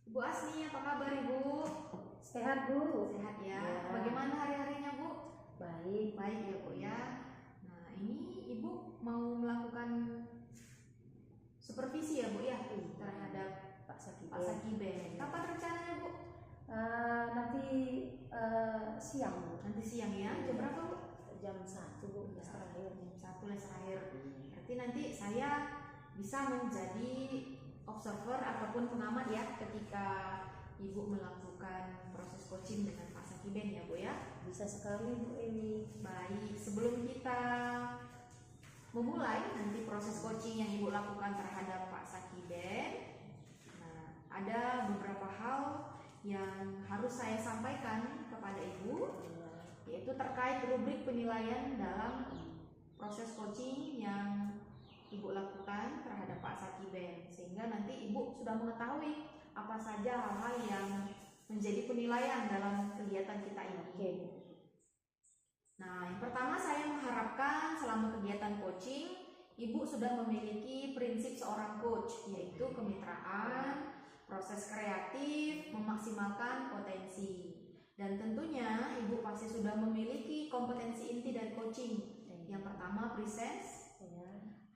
Bu Asni, apa kabar Ibu? Sehat Bu. Sehat ya. Ya. Bagaimana hari-harinya Bu? Baik. Baik ya Bu ya. Nah ini Ibu mau melakukan supervisi ya Bu ya terhadap Pak Pak Sakiben. Kapan rencananya Bu? Nanti siang Bu. Nanti siang ya. Jam berapa Bu? Jam 1 Bu. Les terakhir. Jam 1 les terakhir. Berarti nanti saya bisa menjadi observer ataupun pengamat ya ketika Ibu melakukan proses coaching dengan Pak Sakiben ya Bu ya. Bisa sekali Bu Ewi. Baik, sebelum kita memulai nanti proses coaching yang Ibu lakukan terhadap Pak Sakiben, nah, ada beberapa hal yang harus saya sampaikan kepada Ibu, yaitu terkait rubrik penilaian dalam proses coaching yang Ibu lakukan terhadap Pak Sakiben, sehingga nanti Ibu sudah mengetahui apa saja hal-hal yang menjadi penilaian dalam kegiatan kita ini. Nah, yang pertama saya mengharapkan selama kegiatan coaching, Ibu sudah memiliki prinsip seorang coach, yaitu kemitraan, proses kreatif, memaksimalkan potensi. Dan tentunya Ibu pasti sudah memiliki kompetensi inti dari coaching. Yang pertama presence,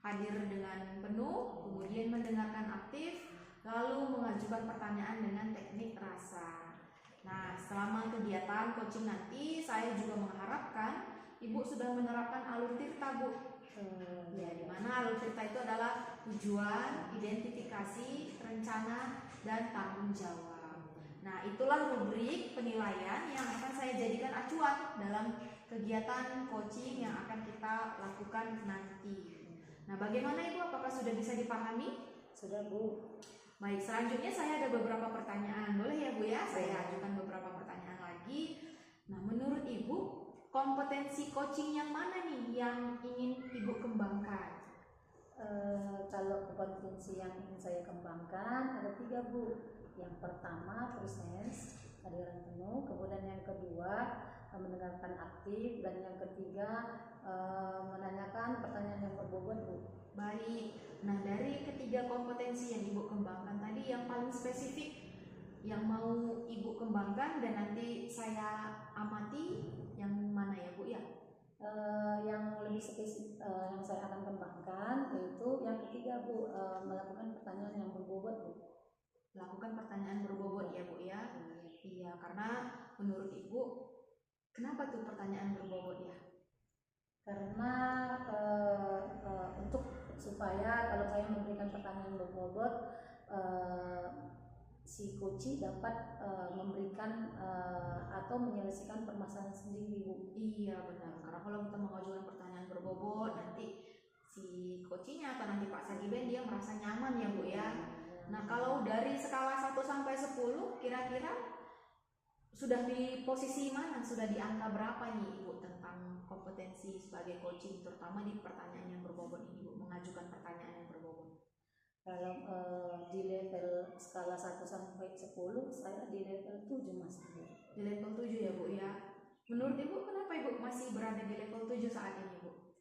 hadir dengan penuh, kemudian mendengarkan aktif, lalu mengajukan pertanyaan dengan teknik rasa. Nah, selama kegiatan coaching nanti saya juga mengharapkan Ibu sudah menerapkan alur tirta Bu. Ya, di mana alur tirta itu adalah tujuan, identifikasi, rencana, dan tanggung jawab. Nah, itulah rubrik penilaian yang akan saya jadikan acuan dalam kegiatan coaching yang akan kita lakukan nanti. Nah, bagaimana Ibu? Apakah sudah bisa dipahami? Sudah Bu. Baik, selanjutnya saya ada beberapa pertanyaan. Boleh ya Bu ya? Saya ajukan beberapa pertanyaan lagi. Nah, menurut Ibu, kompetensi coaching yang mana nih yang ingin Ibu kembangkan? Kalau kompetensi yang ingin saya kembangkan ada 3 Bu. Yang pertama presence, hadiran penuh. Kemudian yang kedua mendengarkan aktif, dan yang ketiga menanyakan pertanyaan yang berbobot Bu. Baik, nah dari ketiga kompetensi yang Ibu kembangkan tadi, yang paling spesifik yang mau Ibu kembangkan dan nanti saya amati yang mana ya Bu ya? Yang lebih spesifik yang saya akan kembangkan yaitu yang ketiga Bu, melakukan pertanyaan yang berbobot Bu. Melakukan pertanyaan berbobot ya Bu ya? Iya, karena menurut Ibu kenapa tuh pertanyaan berbobot ya? Karena untuk supaya kalau saya memberikan pertanyaan berbobot, si coach dapat memberikan atau menyelesaikan permasalahan sendiri Bu. Iya benar, karena kalau kita mengajukan pertanyaan berbobot nanti si coachnya atau nanti Pak Sakiben dia merasa nyaman ya Bu ya. Nah, kalau dari skala 1 sampai 10 kira-kira sudah di posisi mana? Sudah di angka berapa nih Ibu tentang kompetensi sebagai coaching, terutama di pertanyaan yang berbobot ini Bu, mengajukan pertanyaan yang berbobot? Kalau di level skala 1 sampai 10 saya di level 7 Mas. Di level 7 ya Bu ya. Menurut Ibu kenapa Ibu masih berada di level 7 saat ini Bu?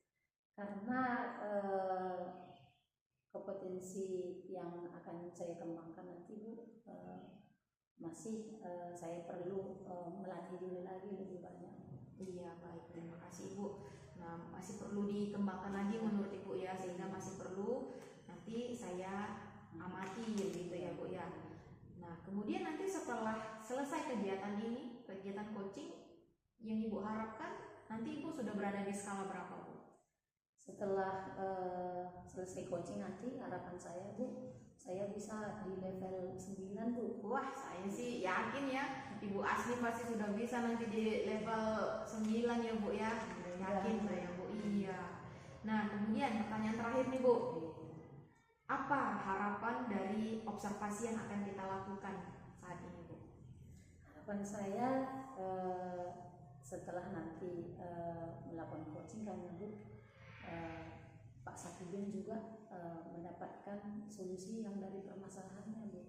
Karena kompetensi yang akan saya kembangkan nanti Bu, masih saya perlu melatih diri lagi lebih banyak. Iya baik, terima kasih Ibu. Nah, masih perlu dikembangkan lagi menurut Ibu ya, sehingga masih perlu nanti saya amati gitu ya Bu ya. Nah, kemudian nanti setelah selesai kegiatan ini, kegiatan coaching yang Ibu harapkan, nanti Ibu sudah berada di skala berapa Bu? Setelah selesai coaching nanti harapan saya Bu, saya bisa di level 9 Bu. Wah, saya sih yakin ya Ibu Asni pasti sudah bisa nanti di level 9 ya Bu ya. Yakin saya Bu. Iya. Nah, kemudian pertanyaan terakhir nih Bu. Apa harapan dari observasi yang akan kita lakukan saat ini Bu? Harapan saya setelah nanti melakukan coaching kan Bu, Pak Sakiben juga mendapatkan solusi yang dari permasalahannya Bu.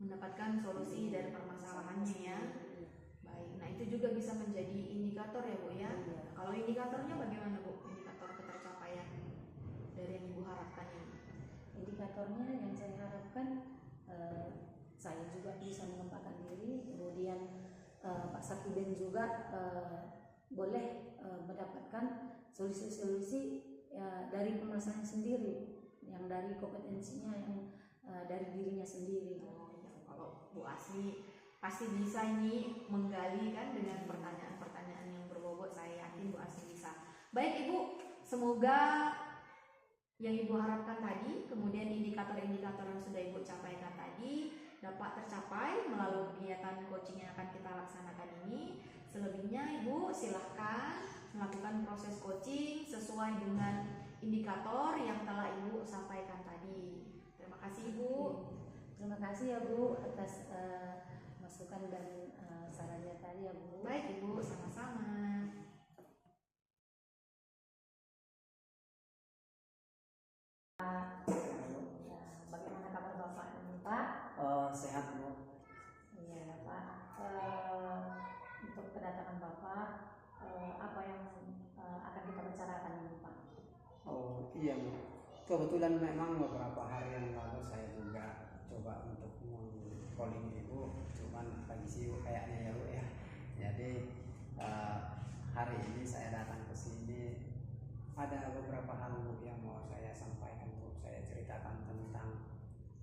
Mendapatkan solusi dari permasalahannya ya. Baik, nah itu juga bisa menjadi indikator ya Bu ya. Kalau indikatornya bagaimana Bu? Indikator ketercapaian dari yang Ibu harapkan ini? Indikatornya yang saya harapkan saya juga bisa mengembangkan diri, kemudian Pak Sakiben juga boleh mendapatkan solusi-solusi dari pemerasaan sendiri, yang dari kompetensinya, yang dari dirinya sendiri. Kalau Bu Asmi pasti bisa ini menggali kan dengan pertanyaan-pertanyaan yang berbobot, saya yakin Bu Asmi bisa. Baik Ibu, semoga yang Ibu harapkan tadi, kemudian indikator-indikator yang sudah Ibu capaikan tadi dapat tercapai melalui kegiatan coaching yang akan kita laksanakan ini. Selebihnya Ibu silahkan melakukan proses coaching sesuai dengan indikator yang telah Ibu sampaikan tadi. Terima kasih Ibu. Terima kasih ya Bu atas masukan dan sarannya tadi ya Bu. Baik Ibu, sama-sama. Bagaimana kabar Bapak ini Pak? Sehat Bu. Iya Pak. Untuk kedatangan Bapak, apa yang akan kita bicarakan ini Pak? Oh iya Bu. Kebetulan memang beberapa hari yang lalu saya juga coba untuk calling Ibu, cuman lagi sibuk kayaknya ya Bu ya. Jadi hari ini saya datang ke sini, ada beberapa hal Bu yang mau saya sampaikan Bu. Saya ceritakan tentang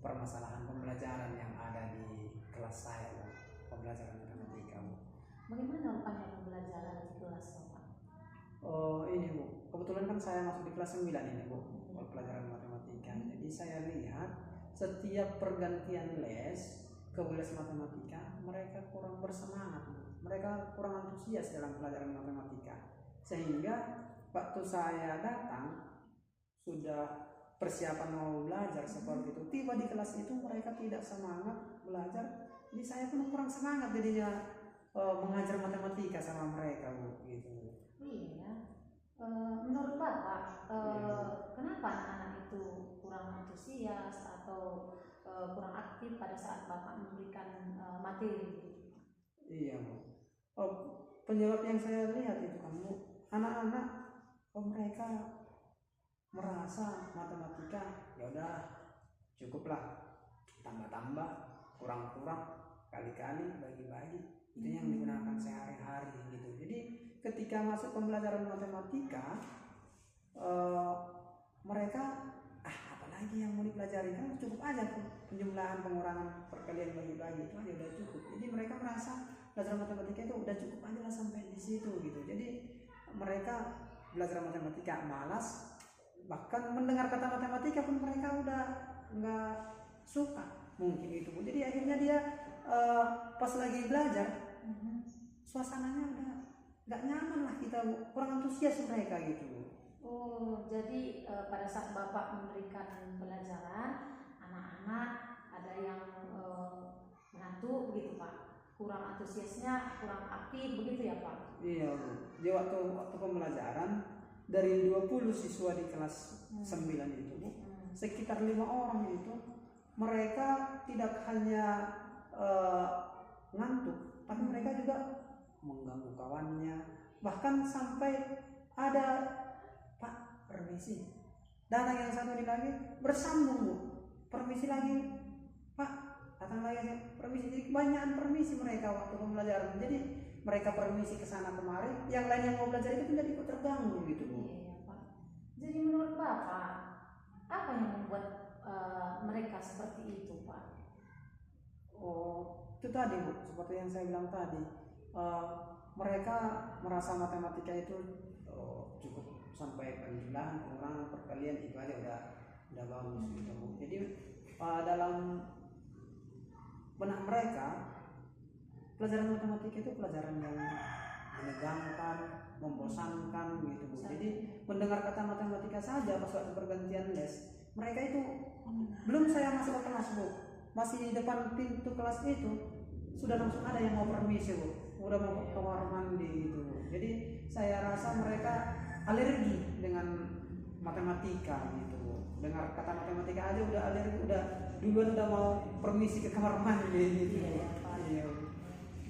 permasalahan pembelajaran yang ada di kelas saya Bu. Pembelajaran matematika Bu. Bagaimana rupanya pembelajaran di kelas Bapak? Oh ini Bu, kebetulan kan saya masuk di kelas 9 ini Bu, pelajaran matematika. Jadi saya lihat setiap pergantian les ke les matematika, mereka kurang bersemangat Bu. Mereka kurang antusias dalam pelajaran matematika. Sehingga waktu saya datang sudah persiapan mau belajar seperti itu, tiba di kelas itu mereka tidak semangat belajar. Jadi saya pun kurang semangat jadinya mengajar matematika sama mereka Bu gitu. Iya. Menurut Bapak, kenapa anak-anak itu kurang antusias atau kurang aktif pada saat Bapak memberikan materi? Iya Bu. Penyebab yang saya lihat itu kan Bu, anak-anak mereka merasa matematika ya udah cukuplah, tambah-tambah, kurang-kurang, kali-kali, bagi-bagi. Itu yang digunakan sehari-hari gitu. Jadi ketika masuk pembelajaran matematika, mereka apalagi yang mau dipelajari, kan cukup aja penjumlahan, pengurangan, perkalian, bagi-bagi, itu aja udah cukup. Jadi mereka merasa belajar matematika itu udah cukup aja lah sampai di situ gitu. Jadi mereka belajar matematika malas, bahkan mendengar kata matematika pun mereka udah nggak suka mungkin itu. Jadi akhirnya dia pas lagi belajar suasananya udah nggak nyaman lah, kita kurang antusias mereka gitu. Oh, jadi pada saat Bapak memberikan pelajaran, anak-anak ada yang mengantuk begitu Pak, kurang antusiasnya, kurang aktif begitu ya Pak? Iya Bu. Di waktu pembelajaran dari 20 siswa di kelas 9 itu Bu, sekitar 5 orang itu mereka tidak hanya ngantuk, tapi mereka juga mengganggu kawannya, bahkan sampai ada Pak permisi, datang yang satu ini lagi bersambung Bu, permisi lagi Pak, datang lagi permisi. Jadi kebanyakan permisi mereka waktu pembelajaran. Jadi mereka permisi ke sana kemari, yang lain yang mau belajar itu menjadi ikut terganggu gitu Bu. Iya Pak. Jadi menurut Bapak apa yang membuat mereka seperti itu Pak? Oh itu tadi Bu, seperti yang saya bilang tadi, mereka merasa matematika itu cukup sampai penjumlahan, pengurangan, perkalian itu aja udah bagus gitu Bu. Jadi dalam benak mereka pelajaran matematika itu pelajaran yang menegangkan, membosankan gitu Bu. Jadi mendengar kata matematika saja pas waktu pergantian les, mereka itu belum saya masuk ke kelas Bu, masih di depan pintu kelas itu sudah langsung ada yang mau permisi Bu, udah mau ke kamar mandi gitu Bu. Jadi saya rasa mereka alergi dengan matematika gitu Bu. Dengar kata matematika aja udah alergi, udah duluan udah mau permisi ke kamar mandi gitu. Iya Pak. Iya.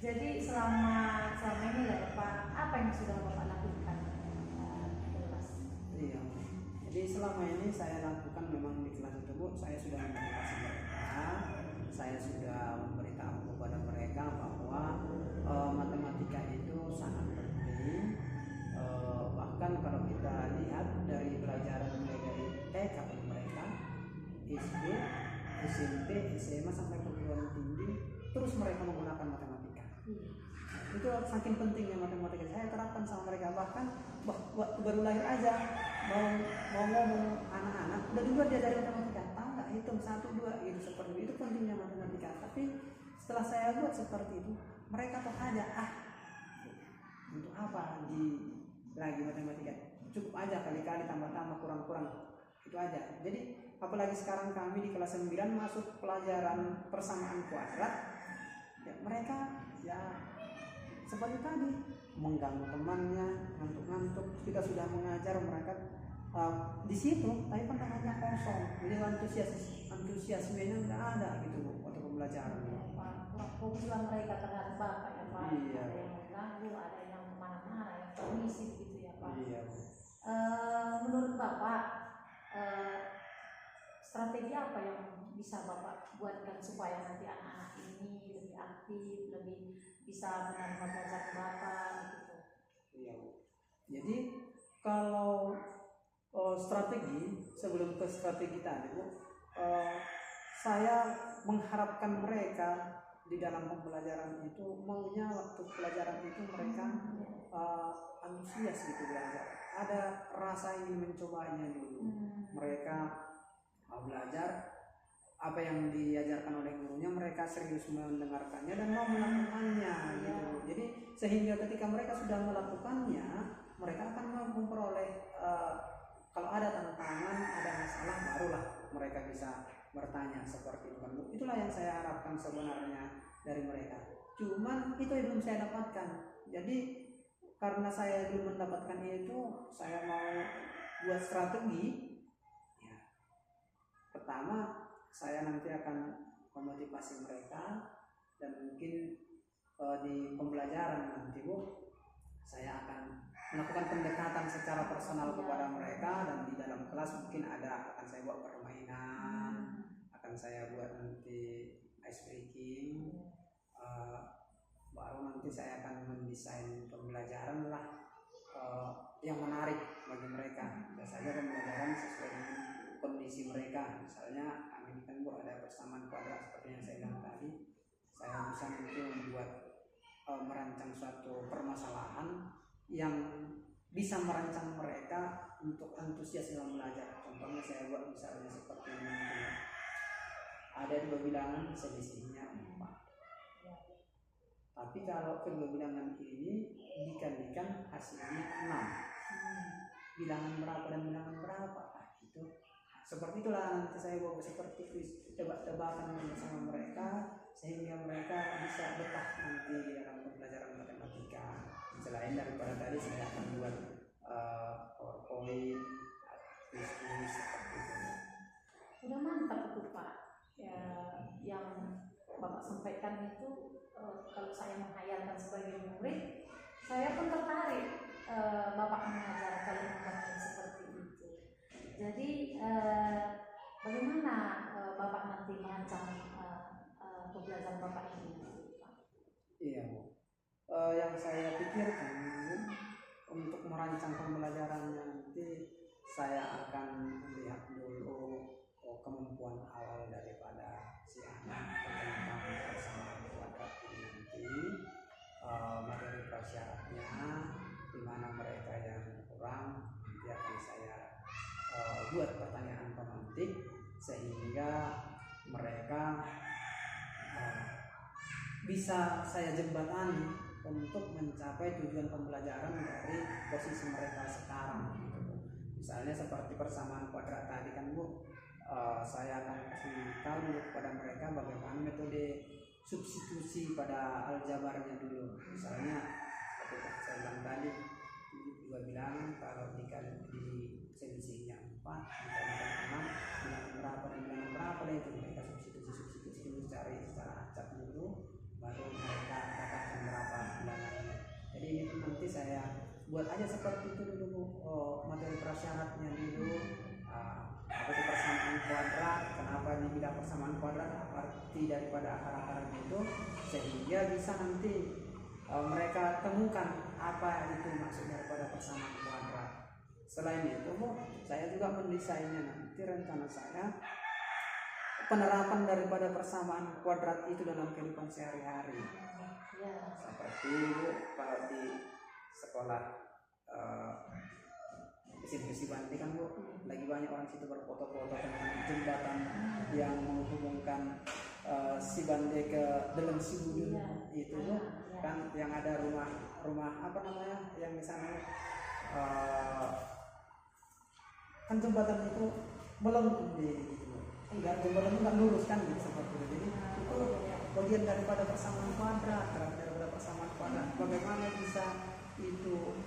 Jadi selama ini ya Pak, apa yang sudah Bapak lakukan di kelas? Iya. Jadi selama ini saya lakukan memang di kelas itu Bu, saya sudah memotivasi mereka, saya sudah memberitahu kepada mereka bahwa matematika itu sangat penting. Bahkan kalau kita lihat dari pelajaran mulai dari TK mereka, SD, SMP, SMA sampai perguruan tinggi, terus mereka menggunakan matematika. Itu saking pentingnya matematika. Saya terapkan sama mereka, bahkan waktu baru lahir aja mau ngomong anak-anak udah duluan diajari matematika. Tahu nggak hitung 1, 2 gitu, seperti itu pentingnya matematika. Tapi setelah saya buat seperti itu, mereka tuh aja untuk apa lagi matematika, cukup aja kali-kali tambah-tambah kurang-kurang itu aja. Jadi apalagi sekarang kami di kelas 9 masuk pelajaran persamaan kuadrat, ya mereka ya seperti tadi mengganggu temannya, ngantuk-ngantuk. Kita sudah mengajar mereka di situ, tapi pandangannya kosong, jadi antusiasmenya nggak ada gitu waktu pembelajaran. Fokuslah mereka terhadap Bapak ya Pak. Iya. Ada yang mengganggu, ada yang marah-marah, yang permisif gitu ya Pak. Iya. Menurut Bapak, strategi apa yang bisa Bapak buatkan supaya nanti anak-anak ini lebih aktif, lebih bisa menerima pelajaran Bapak gitu? Iya. Jadi kalau strategi, sebelum ke strategi tadi Bu, saya mengharapkan mereka di dalam pembelajaran itu maunya waktu pelajaran itu mereka antusias gitu belajar, ada rasa ingin mencobanya dulu. Mereka mau belajar apa yang diajarkan oleh gurunya, mereka serius mendengarkannya dan mau melakukannya gitu. Jadi sehingga ketika mereka sudah melakukannya, mereka akan memperoleh kalau ada tantangan, ada masalah, barulah mereka bisa bertanya seperti itu kan. Itulah yang saya harapkan sebenarnya dari mereka. Cuman itu yang belum saya dapatkan. Jadi karena saya belum mendapatkan itu, saya mau buat strategi. Ya. Pertama, saya nanti akan memotivasi mereka, dan mungkin di pembelajaran nanti Bu, saya akan melakukan pendekatan secara personal kepada mereka, dan di dalam kelas mungkin akan saya buat permainan, akan saya buat nanti ice breaking, baru nanti saya akan mendesain pembelajaran lah yang menarik bagi mereka. Biasanya pembelajaran sesuai dengan kondisi mereka. Misalnya kami kan Bu ada persamaan kuadrat seperti yang saya bilang tadi, saya bisa nanti membuat merancang suatu permasalahan yang bisa merancang mereka untuk antusias dalam belajar. Contohnya saya buat misalnya seperti ini, ada 2 bilangan selisihnya 4, tapi kalau kedua bilangan ini dikalikan hasilnya 6, bilangan berapa dan bilangan berapa, gitu. Seperti itulah nanti saya buat seperti tebak-tebakan bersama mereka, sehingga mereka bisa betah nanti dalam pembelajaran matematika. Selain daripada tadi saya akan buat PowerPoint, tulis seperti itu. Udah mantap itu Pak. Ya, yang Bapak sampaikan itu kalau saya menghayalkan sebagai murid, saya pun tertarik Bapak mengajarkan ilmu seperti itu. Jadi bagaimana Bapak nanti merancang pembelajaran Bapak ini? Iya Bu. Yang saya pikirkan untuk merancang pembelajarannya nanti, saya akan melihat dulu kemampuan awal daripada si anak tentang persamaan kuadrat ini nanti, materi prasyaratnya, di mana mereka yang kurang, nanti akan saya buat pertanyaan pemantik sehingga mereka bisa saya jembatani untuk mencapai tujuan pembelajaran dari posisi mereka sekarang gitu. Misalnya seperti persamaan kuadrat tadi kan Bu, saya akan kasih tahu dulu kepada mereka bagaimana metode substitusi pada aljabarnya dulu. Misalnya seperti saya bilang tadi, 2 bilangan kalau dikali di selisihnya 4 dikalikan 6, bilangan berapa dan bilangan berapa, dan itu mereka substitusi dulu, cari secara acak dulu, baru mereka dapatkan berapa bilangannya. Jadi ini nanti saya buat aja seperti itu dulu, materi prasyaratnya dulu, apa itu persamaan kuadrat, kenapa dibilang persamaan kuadrat, arti daripada akar-akarnya itu, sehingga bisa nanti mereka temukan apa itu maksud daripada persamaan kuadrat. Selain itu saya juga mendesainnya, nanti rencana saya penerapan daripada persamaan kuadrat itu dalam kehidupan sehari-hari. Ya. Seperti kalau di sekolah SMP Bandi kan Bu, lagi banyak orang situ berfoto-foto tentang jembatan yang menghubungkan si Bande ke Deleng Sibudun itu Bu, kan yang ada rumah apa namanya yang di sana kan jembatan itu melengkung di gitu. Enggak, jembatan itu nggak lurus kan gitu seperti itu. Jadi itu bagian daripada persamaan kuadrat, daripada persamaan kuadrat. Bagaimana bisa itu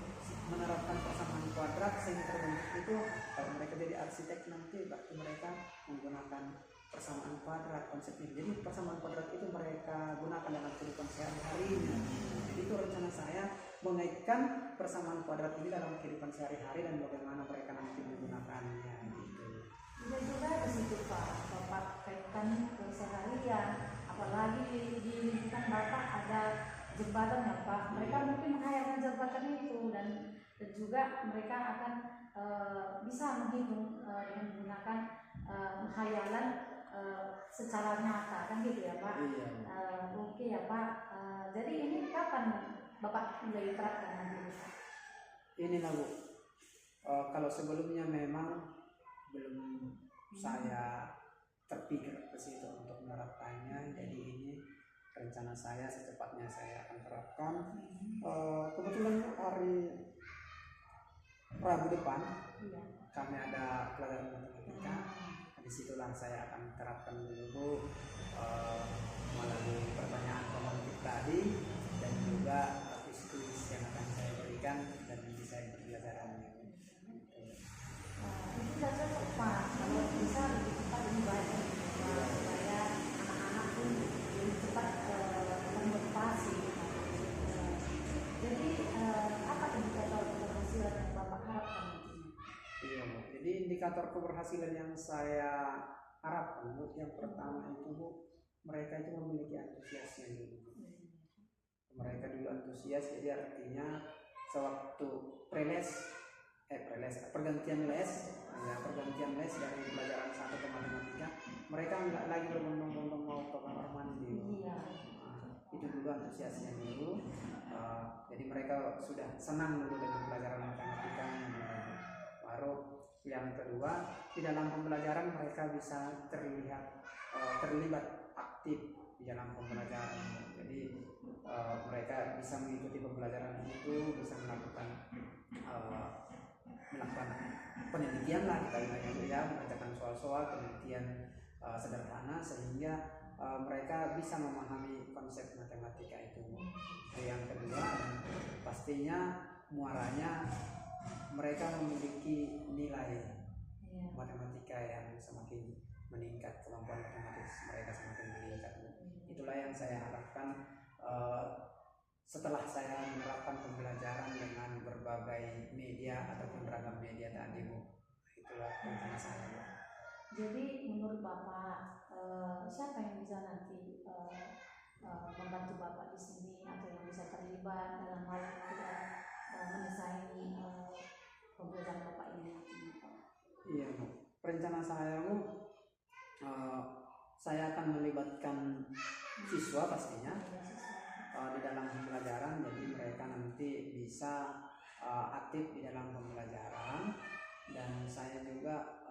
menerapkan persamaan kuadrat sehingga terbentuk itu, kalau mereka jadi arsitek nanti berarti mereka menggunakan persamaan kuadrat konsep ini. Jadi persamaan kuadrat itu mereka gunakan dalam kehidupan sehari-harinya. Jadi itu rencana saya mengaitkan persamaan kuadrat ini dalam kehidupan sehari-hari dan bagaimana mereka nanti menggunakannya gitu. Bisa juga di situ Pak, Bapak kaitkan ke seharian, apalagi di lingkungan Bapak ada jembatan ya Pak. Mereka mungkin menghayalkan jembatan itu dan juga mereka akan bisa menghitung dengan menggunakan khayalan secara nyata kan gitu ya Pak. Iya. Oke ya Pak. Jadi ini kapan Bapak mulai terapkan nanti? Inilah Bu, kalau sebelumnya memang belum saya terpikir ke situ untuk menerapkannya, jadi ini rencana saya secepatnya saya akan terapkan. Kebetulan hari Rabu depan kami ada pelajaran matematika, disitulah saya akan terapkan dulu melalui pertanyaan pemantik tadi dan juga kuis-kuis yang akan saya berikan dan desain pembelajarannya. Itu saja Pak, kalau bisa lebih cepat lebih baik supaya anak-anak pun lebih cepat termotivasi. Jadi apa indikator keberhasilan yang Bapak harapkan? Iya, Bu. Jadi indikator keberhasilan yang saya harapkan Bu, yang pertama itu Bu, mereka itu memiliki antusiasnya dulu. Mereka dulu antusias, jadi artinya sewaktu pergantian les dari pelajaran 1 ke matematika, mereka nggak lagi berbondong-bondong mau ke kamar mandi. Iya. Itu dulu antusiasnya dulu. Jadi mereka sudah senang dulu dengan pelajaran matematika. Baru yang kedua, di dalam pembelajaran mereka bisa terlibat aktif di dalam pembelajaran. Jadi mereka bisa mengikuti pembelajaran itu, bisa melakukan penelitian lah, kita ya, mengerjakan soal-soal penelitian sederhana sehingga mereka bisa memahami konsep matematika itu. Yang kedua, dan pastinya muaranya mereka memiliki nilai matematika yang semakin meningkat, kemampuan matematis mereka semakin meningkat. Itulah yang saya harapkan setelah saya menerapkan pembelajaran dengan berbagai media ataupun beragam media tadi Bu. Itulah rencana saya Bu. Jadi menurut Bapak siapa yang bisa nanti membantu Bapak di sini atau yang bisa terlibat dalam hal mendesain pembelajaran Bapak ini nanti? Iya Bu. Rencana saya Bu, saya akan melibatkan siswa pastinya di dalam pembelajaran, jadi mereka nanti bisa aktif di dalam pembelajaran, dan saya juga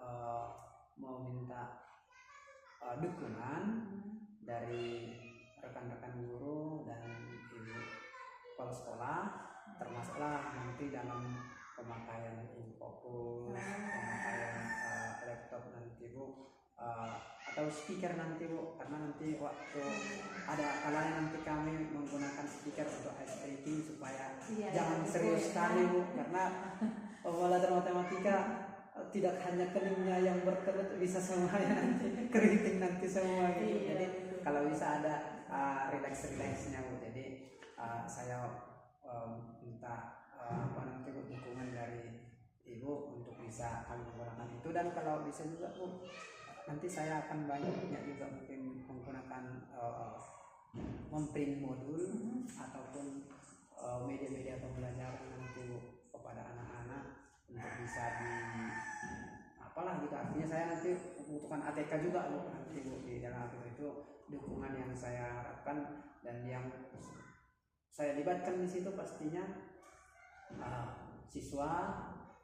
mau minta dukungan dari rekan-rekan guru dan ibu kepala sekolah, termasuklah nanti dalam pemakaian infokus, pemakaian laptop nanti Bu, atau speaker nanti Bu, karena nanti waktu ada kalanya nanti kami menggunakan speaker untuk ice breaking supaya jangan serius sekali Bu, karena pembelajaran matematika tidak hanya keningnya yang berkerut, bisa semuanya nanti keriting nanti semua gitu. Jadi kalau bisa ada relax-relaxnya Bu. Jadi saya minta nanti dukungan dari Ibu untuk bisa bisa kami menggunakan itu. Dan kalau bisa juga Bu, nanti saya akan banyak juga mungkin menggunakan memprint modul ataupun media-media pembelajaran nanti Bu kepada anak-anak untuk bisa di apalah gitu. Artinya saya nanti membutuhkan ATK juga Bu nanti Bu di dalam itu dukungan yang saya harapkan dan yang saya libatkan di situ pastinya siswa,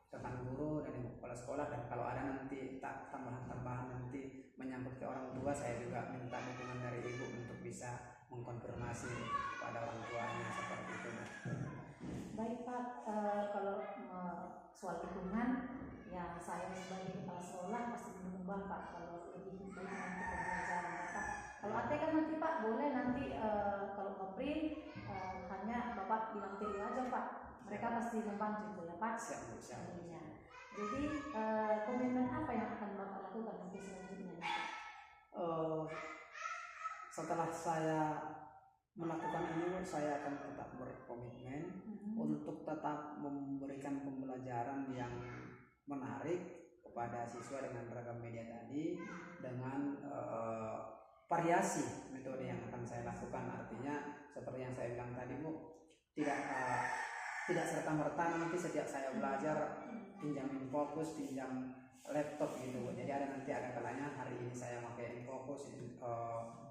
rekan guru dan ibu kepala sekolah, dan kalau ada nanti tambahan-tambahan nanti menyangkut ke orang tua, saya juga minta dukungan dari ibu untuk bisa mengkonfirmasi pada orang tuanya seperti itu. Baik Pak, kalau soal dukungan ya saya sebagai kepala sekolah pasti mendukung Bapak kalau lebih baik nanti pembelajaran Bapak. Kalau ATK nanti Pak boleh nanti kalau ngeprint hanya Bapak bilang tiru aja Pak, mereka pasti membantu itu ya Pak. Siap Bu, siap. Ya. Jadi komitmen apa yang akan Bapak lakukan nanti selanjutnya Pak? Setelah saya melakukan ini, saya akan tetap berkomitmen untuk tetap memberikan pembelajaran yang menarik kepada siswa dengan beragam media tadi, dengan variasi metode yang akan saya lakukan. Artinya seperti yang saya bilang tadi Bu, tidak serta-merta nanti setiap saya belajar pinjam Infocus, pinjam laptop gitu Bu. Jadi nanti ada kalanya hari ini saya pakai Infocus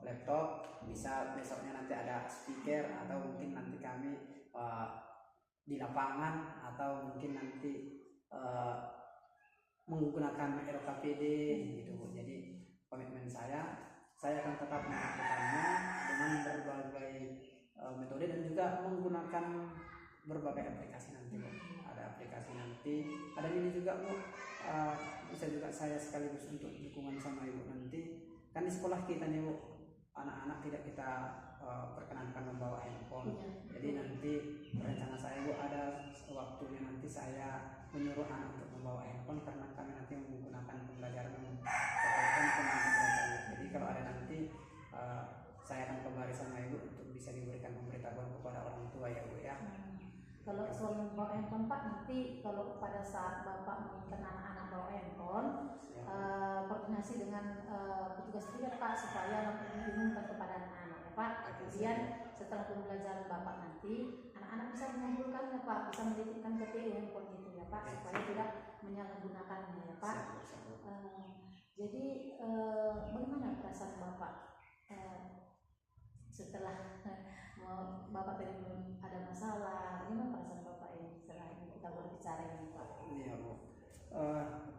laptop, bisa besoknya nanti ada speaker, atau mungkin nanti kami di lapangan, atau mungkin nanti menggunakan RKPD gitu Bu. Jadi komitmen saya akan tetap melakukannya dengan berbagai metode dan juga menggunakan berbagai aplikasi nanti Bu. Ada aplikasi nanti, ada ini juga Bu, bisa juga saya sekaligus untuk dukungan sama Ibu nanti. Kan di sekolah kita nih Bu, anak-anak tidak kita perkenankan membawa handphone. Jadi nanti rencana saya Bu, ada waktunya nanti saya menyuruh anak untuk membawa handphone, karena kami nanti menggunakan pembelajaran berkaitan dengan mereka. Jadi kalau ada nanti saya akan kembali sama Ibu untuk bisa diberikan pemberitahuan kepada orang tua ya Bu ya. Kalau soal membawa handphone Pak, nanti kalau pada saat Bapak menginginkan anak-anak bawa handphone, koordinasi dengan petugas tidak Pak, supaya langsung diumumkan kepada anak-anak ya Pak. Kemudian setelah pembelajaran Bapak nanti, anak-anak bisa mengumpulkannya Pak, bisa menitipkan ke TU handphone gitu ya Pak, supaya tidak menyalahgunakannya ya Pak. Jadi bagaimana perasaan Bapak setelah Bapak tadi belum ada masalah, bagaimana perasaan Bapak ini setelah ini kita berbicara ini Pak? Iya Bu,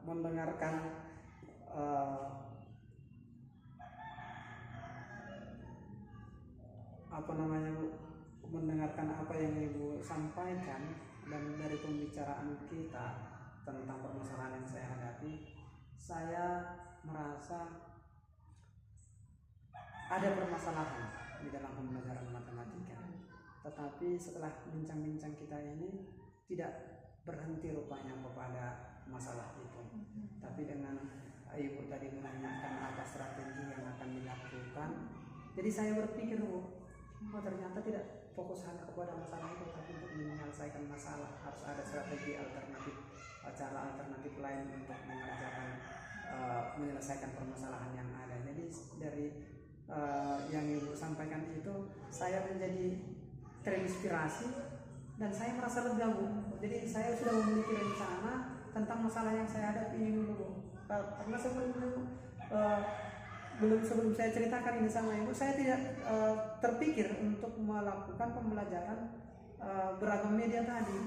mendengarkan mendengarkan apa yang Ibu sampaikan, dan dari pembicaraan kita tentang permasalahan yang saya hadapi, saya merasa ada permasalahan di dalam pembelajaran matematika. Tetapi setelah bincang-bincang kita ini tidak berhenti rupanya kepada masalah itu. Tapi dengan Ibu tadi menanyakan apa strategi yang akan dilakukan, jadi saya berpikir ternyata tidak fokus hanya kepada masalah itu, tapi untuk menyelesaikan masalah harus ada strategi alternatif, cara alternatif lain untuk mengerjakan menyelesaikan permasalahan yang ada. Jadi dari yang Ibu sampaikan itu saya menjadi terinspirasi dan saya merasa lega Bu. Jadi saya sudah memiliki rencana tentang masalah yang saya hadapi ini dulu Bu. Karena sebelum saya ceritakan ini sama Ibu, saya tidak terpikir untuk melakukan pembelajaran beragam media tadi.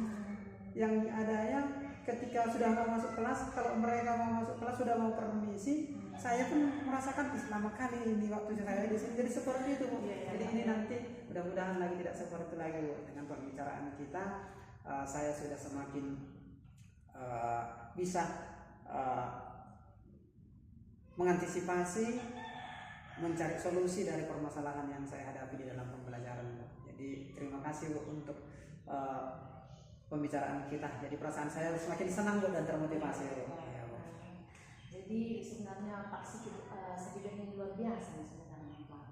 Yang adanya ketika sudah mau masuk kelas, kalau mereka mau masuk kelas sudah mau permisi, saya pun merasakan lama kali ini waktu saya di sini. Jadi seperti itu Bu. Jadi ini nanti mudah-mudahan lagi tidak seperti itu lagi Bu. Dengan pembicaraan kita, saya sudah semakin bisa mengantisipasi, mencari solusi dari permasalahan yang saya hadapi di dalam pembelajaran Bu. Jadi terima kasih Bu untuk pembicaraan kita. Jadi perasaan saya semakin senang Bu dan termotivasi Bu. Ya, Bu. Jadi sebenarnya Pak Sakibén ini luar biasa sebenarnya Pak.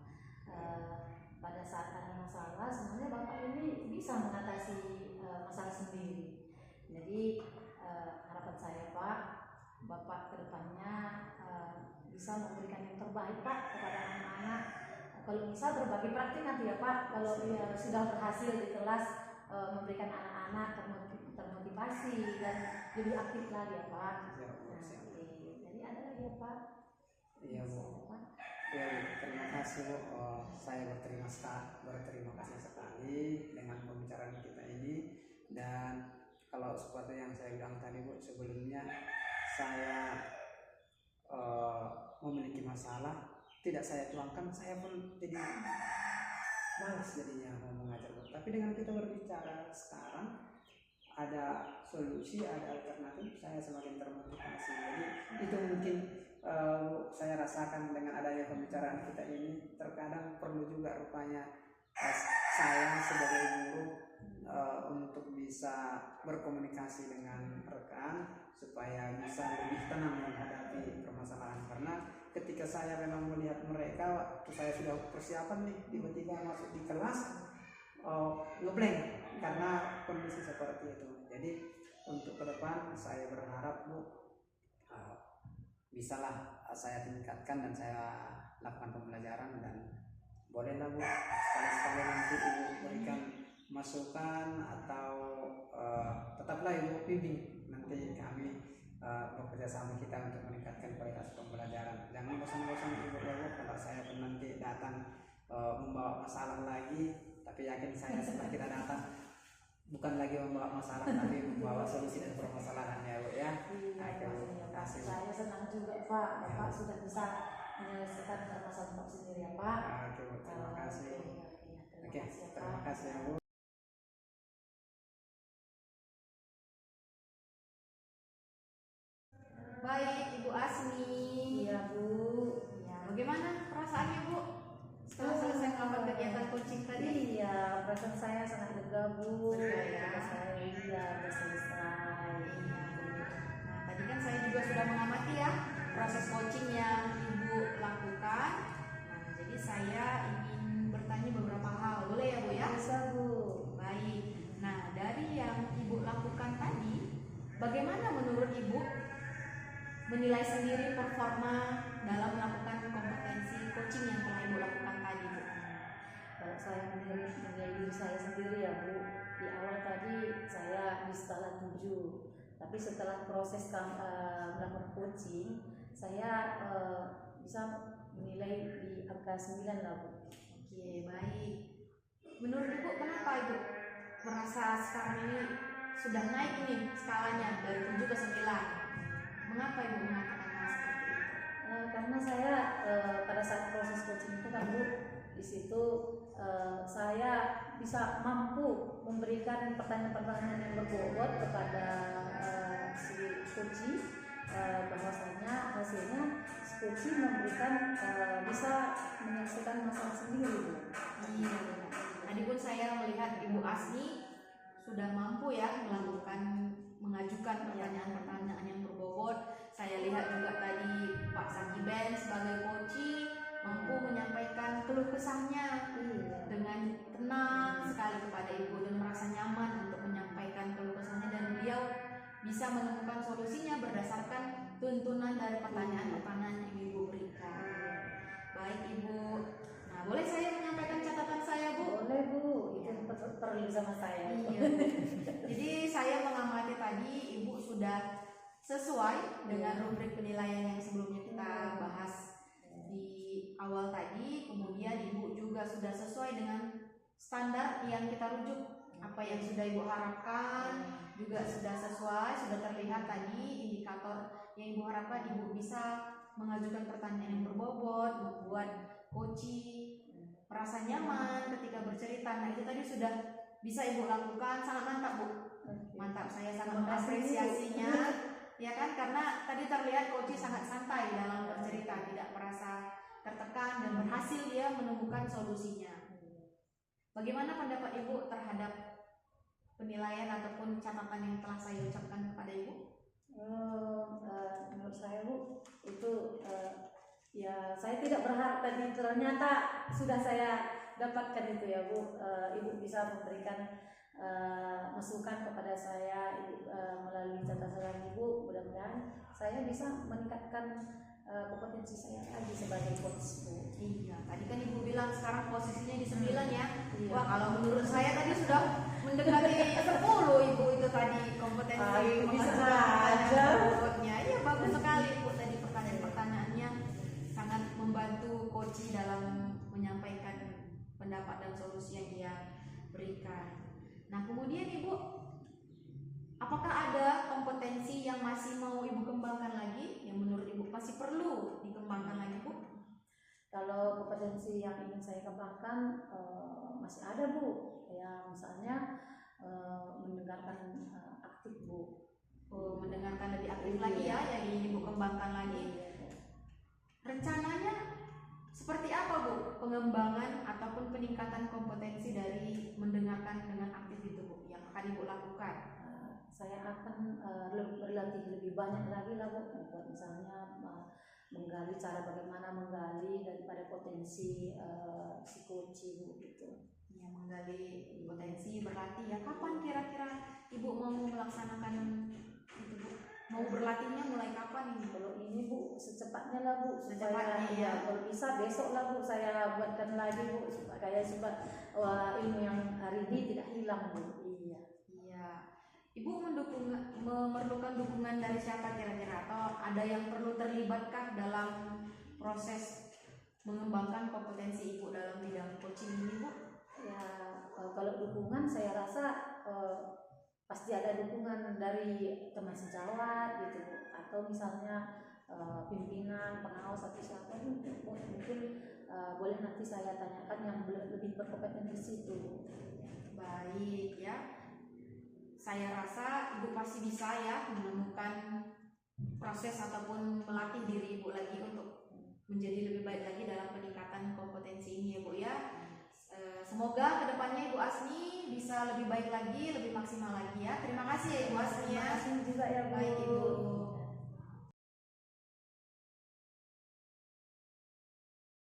Pada saat ada masalah sebenarnya Bapak ini bisa mengatasi masalah sendiri. Jadi harapan saya Pak, Bapak kedepannya bisa memberikan yang terbaik Pak kepada anak-anak. Kalau bisa berbagi praktik nanti ya Pak, kalau sudah berhasil di kelas memberikan anak-anak termotivasi dan lebih aktif lagi ya Pak. Siap, Bu, Nah, siap. oke. Jadi ada lagi ya Pak? Iya Bu. Pak. Ya, Bu, terima kasih Bu. Saya berterima kasih sekali dengan pembicaraan kita ini. Dan kalau seperti yang saya bilang tadi Bu, sebelumnya saya memiliki masalah, tidak saya tuangkan, saya pun jadi malas jadinya mau mengajar Bu. Tapi dengan kita berbicara sekarang, ada solusi, ada alternatif, saya semakin termotivasi. Jadi itu mungkin saya rasakan dengan adanya pembicaraan kita ini. Terkadang perlu juga rupanya saya sebagai guru untuk bisa berkomunikasi dengan rekan supaya bisa lebih tenang menghadapi permasalahan. Karena ketika saya memang melihat mereka waktu saya sudah persiapan nih, tiba-tiba masuk di kelas ngeblank karena kondisi seperti itu. Jadi untuk ke depan saya berharap Bu, bisalah saya tingkatkan dan saya lakukan pembelajaran, dan bolehlah Bu sekali-sekali nanti Ibu berikan masukan atau tetaplah Ibu bimbing nanti kami bekerja sama kita untuk meningkatkan kualitas pembelajaran. Jangan bosan-bosan Ibu ya Bu, kalau saya pun nanti datang membawa masalah lagi, tapi yakin saya setelah kita datang bukan lagi membawa masalah tapi membawa solusi dan permasalahan ya Bu ya. Iya, Pak. Saya senang juga Pak, Bapak sudah bisa menyelesaikan permasalahan Bapak sendiri ya Pak. Oke Bu, terima kasih. Oke, terima kasih ya Bu. Baik, Ibu Asmi. Iya Bu. Ya, bagaimana perasaannya Bu setelah selesai melakukan kegiatan coaching tadi? Iya, perasaan saya sangat lega Bu. Lega ya. Saya sudah selesai. Nah, tadi kan saya juga sudah mengamati ya proses coaching yang Ibu lakukan. Nah, jadi saya ingin bertanya beberapa hal, boleh ya Bu ya? Bisa Bu. Baik. Nah, dari yang Ibu lakukan tadi, bagaimana menurut Ibu menilai sendiri performa dalam melakukan kompetensi coaching yang telah Ibu lakukan tadi, Bu? Kalau saya menilai diri saya sendiri ya Bu, di awal tadi saya di skala 7, tapi setelah proses melakukan coaching, saya bisa menilai di angka 9 lah Bu. Oke, baik. Menurut Ibu kenapa Ibu merasa sekarang ini sudah naik ini skalanya dari 7 ke 9? Mengapa Ibu mengatakan hal seperti itu? Karena saya pada saat proses coaching itu kan Bu, di situ saya bisa mampu memberikan pertanyaan-pertanyaan yang berbobot kepada si coaching, bahwasanya hasilnya si coaching memberikan bisa menyelesaikan masalah sendiri Bu. Iya benar. Tadi pun saya melihat Ibu Asni sudah mampu ya mengajukan pertanyaan-pertanyaan yang berbobot. Saya lihat juga tadi Pak Sakiben sebagai coaching mampu menyampaikan keluh kesahnya dengan tenang sekali kepada Ibu dan merasa nyaman untuk menyampaikan keluh kesahnya, dan beliau bisa menemukan solusinya berdasarkan tuntunan dari pertanyaan-pertanyaan yang Ibu berikan. Baik Ibu. Nah, boleh saya menyampaikan catatan saya Bu? Boleh Bu, itu perlu sama saya. Iya. Jadi saya mengamati tadi Ibu sudah sesuai dengan rubrik penilaian yang sebelumnya kita bahas di awal tadi. Kemudian Ibu juga sudah sesuai dengan standar yang kita rujuk. Apa yang sudah Ibu harapkan juga sudah sesuai, sudah terlihat tadi indikator yang Ibu harapkan. Ibu bisa mengajukan pertanyaan yang berbobot, membuat coaching merasa nyaman ketika bercerita. Nah, itu tadi sudah bisa Ibu lakukan. Sangat mantap Bu. Mantap, saya sangat mengapresiasinya. Ya kan, karena tadi terlihat coaching sangat santai dalam bercerita, tidak merasa tertekan dan berhasil dia menemukan solusinya. Bagaimana pendapat Ibu terhadap penilaian ataupun catatan yang telah saya ucapkan kepada Ibu? Menurut saya Bu, itu ya saya tidak berharap tadi, ternyata sudah saya dapatkan itu ya Bu. Ibu bisa memberikan masukan kepada saya melalui catatan saya bisa meningkatkan kompetensi saya lagi sebagai coach Bu. Iya, tadi kan Ibu bilang sekarang posisinya di 9 ya. Iya. Wah, kalau menurut saya tadi sudah mendekati 10 Ibu itu tadi kompetensi Bisa mengajukan aja. pertanyaannya. Iya, bagus sekali Ibu tadi pertanyaan-pertanyaannya sangat membantu coach dalam menyampaikan pendapat dan solusi yang dia berikan. Nah, kemudian Ibu, apakah ada kompetensi yang masih mau Ibu kembangkan lagi, yang menurut Ibu masih perlu dikembangkan lagi, Bu? Kalau kompetensi yang ingin saya kembangkan masih ada Bu, ya misalnya mendengarkan aktif Bu. Mendengarkan lebih aktif lagi ya, yang ingin Ibu kembangkan lagi. Rencananya seperti apa Bu pengembangan ataupun peningkatan kompetensi dari mendengarkan dengan aktif itu Bu yang akan Ibu lakukan? Saya akan berlatih lebih banyak lagi lah Bu, buat misalnya menggali cara bagaimana menggali daripada potensi psikoci Bu gitu. Ya, menggali potensi, berlatih ya. Kapan kira-kira Ibu mau melaksanakan itu Bu? Mau berlatihnya mulai kapan ini? Kalau ini Bu secepatnya lah Bu, Secepatnya, supaya ya. kalau bisa besok lah Bu saya buatkan lagi Bu supaya ilmu yang hari ini tidak hilang Bu. Iya. Iya. Ibu memerlukan dukungan dari siapa kira-kira, atau ada yang perlu terlibatkah dalam proses mengembangkan kompetensi Ibu dalam bidang coaching ini Bu? Ya kalau dukungan saya rasa pasti ada dukungan dari teman sejawat gitu Bu, atau misalnya pimpinan, pengawas atau siapa mungkin boleh nanti saya tanyakan yang lebih berkompeten di situ. Baik ya. Saya rasa Ibu pasti bisa ya menemukan proses ataupun melatih diri Ibu lagi untuk menjadi lebih baik lagi dalam peningkatan kompetensi ini ya Bu ya. Semoga kedepannya Ibu Asmi bisa lebih baik lagi, lebih maksimal lagi ya. Terima kasih ya Ibu Asmi ya. Terima kasih juga ya Bu. Baik Ibu.